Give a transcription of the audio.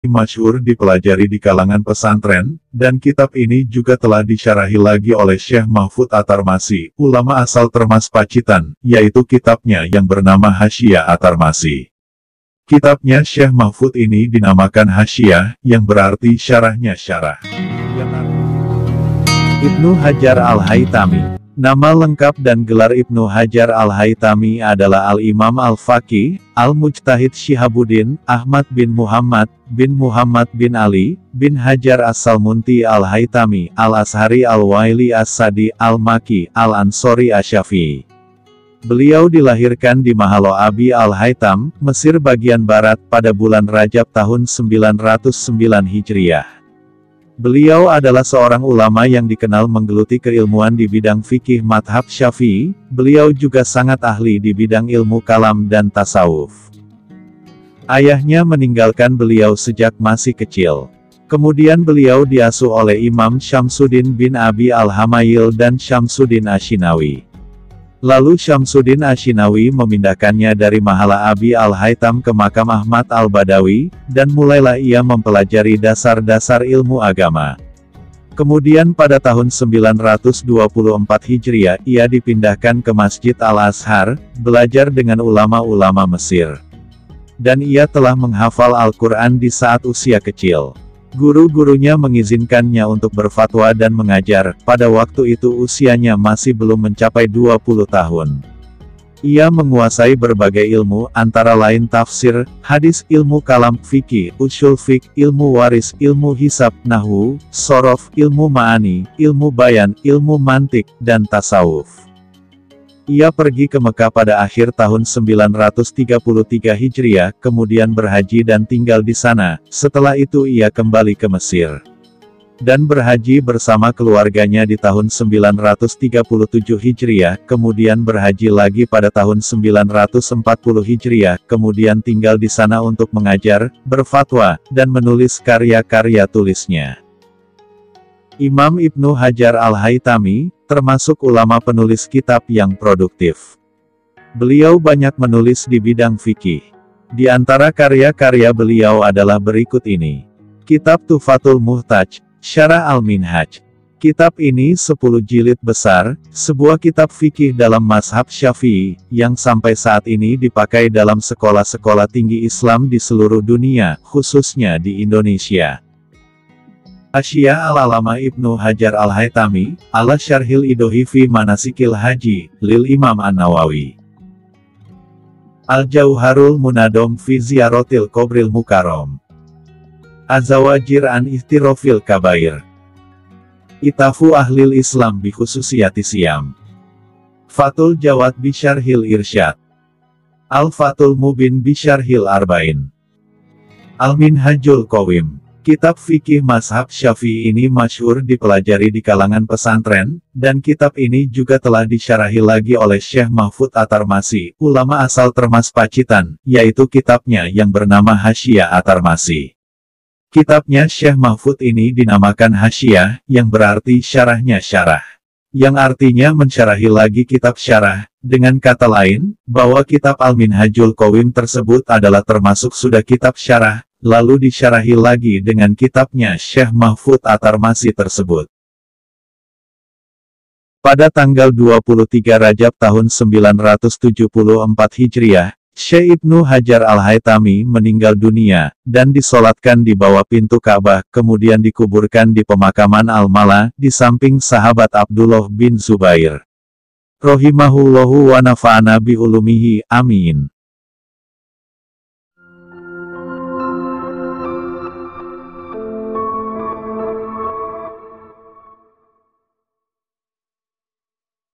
masyhur dipelajari di kalangan pesantren, dan kitab ini juga telah disyarahi lagi oleh Syekh Mahfud At-Tarmasi, ulama asal Termas Pacitan, yaitu kitabnya yang bernama Hasyiyah At-Tarmasi. Kitabnya Syekh Mahfud ini dinamakan Hasyiyah, yang berarti syarahnya syarah. Ibnu Hajar Al-Haytami. Nama lengkap dan gelar Ibnu Hajar Al-Haytami adalah Al-Imam Al-Faqih, Al-Mujtahid Syihabuddin, Ahmad bin Muhammad bin Ali, bin Hajar As-Salmunti Al-Haytami, Al-Ashari Al-Waili As-Sadi, Al-Maki, Al-Ansori Asy-Syafi'i. Beliau dilahirkan di Mahalo Abi Al-Haytam, Mesir bagian barat pada bulan Rajab tahun 909 Hijriah. Beliau adalah seorang ulama yang dikenal menggeluti keilmuan di bidang fikih madhab Syafi'i. Beliau juga sangat ahli di bidang ilmu kalam dan tasawuf. Ayahnya meninggalkan beliau sejak masih kecil. Kemudian beliau diasuh oleh Imam Syamsuddin bin Abi Al-Hamayil dan Syamsuddin Asyinawi. Lalu Syamsuddin Asyinawi memindahkannya dari Mahala Abi Al-Haytam ke makam Ahmad Al-Badawi, dan mulailah ia mempelajari dasar-dasar ilmu agama. Kemudian pada tahun 924 Hijriah, ia dipindahkan ke Masjid Al-Azhar, belajar dengan ulama-ulama Mesir. Dan ia telah menghafal Al-Quran di saat usia kecil. Guru-gurunya mengizinkannya untuk berfatwa dan mengajar. Pada waktu itu usianya masih belum mencapai 20 tahun. Ia menguasai berbagai ilmu, antara lain tafsir, hadis, ilmu kalam, fikih, ushul fiqh, ilmu waris, ilmu hisab, nahwu, shorof, ilmu ma'ani, ilmu bayan, ilmu mantik, dan tasawuf. Ia pergi ke Mekah pada akhir tahun 933 Hijriah, kemudian berhaji dan tinggal di sana. Setelah itu ia kembali ke Mesir dan berhaji bersama keluarganya di tahun 937 Hijriah, kemudian berhaji lagi pada tahun 940 Hijriah, kemudian tinggal di sana untuk mengajar, berfatwa, dan menulis karya-karya tulisnya. Imam Ibnu Hajar Al-Haytami, termasuk ulama penulis kitab yang produktif. Beliau banyak menulis di bidang fikih. Di antara karya-karya beliau adalah berikut ini. Kitab Tuhfatul Muhtaj, Syarah Al-Minhaj. Kitab ini 10 jilid besar, sebuah kitab fikih dalam mazhab Syafi'i, yang sampai saat ini dipakai dalam sekolah-sekolah tinggi Islam di seluruh dunia, khususnya di Indonesia. Hasyiyah Al-Alama Ibnu Hajar Al-Haytami, ala Syarhil Idohi fi Manasikil Haji, lil Imam An-Nawawi. Al-Jauharul Munadom fi Ziyarotil Qobril Mukarrom. Az-Zawajir an Ihtirofil Kabair. Itafu Ahlil Islam bi Khususiyati Siyam. Fathul Jawad bi Syarhil Irsyad. Al-Fathul Mubin bi Syarhil Arba'in. Al-Minhajul Qawim. Kitab fikih mazhab Syafi'i ini masyhur dipelajari di kalangan pesantren, dan kitab ini juga telah disyarahi lagi oleh Syekh Mahfud At-Tarmasi, ulama asal Termas Pacitan, yaitu kitabnya yang bernama Hasyiyah At-Tarmasi. Kitabnya Syekh Mahfud ini dinamakan Hasyiyah, yang berarti syarahnya syarah. Yang artinya mensyarahi lagi kitab syarah, dengan kata lain, bahwa kitab Al-Minhajul Qawim tersebut adalah termasuk sudah kitab syarah, lalu disyarahi lagi dengan kitabnya Syekh Mahfud At-Tarmasi tersebut. Pada tanggal 23 Rajab tahun 974 Hijriah, Syekh Ibnu Hajar Al-Haytami meninggal dunia, dan disolatkan di bawah pintu Ka'bah, kemudian dikuburkan di pemakaman Al-Mala, di samping sahabat Abdullah bin Zubair. Rahimahullahu wa nafa'ana bi ulumihi, amin.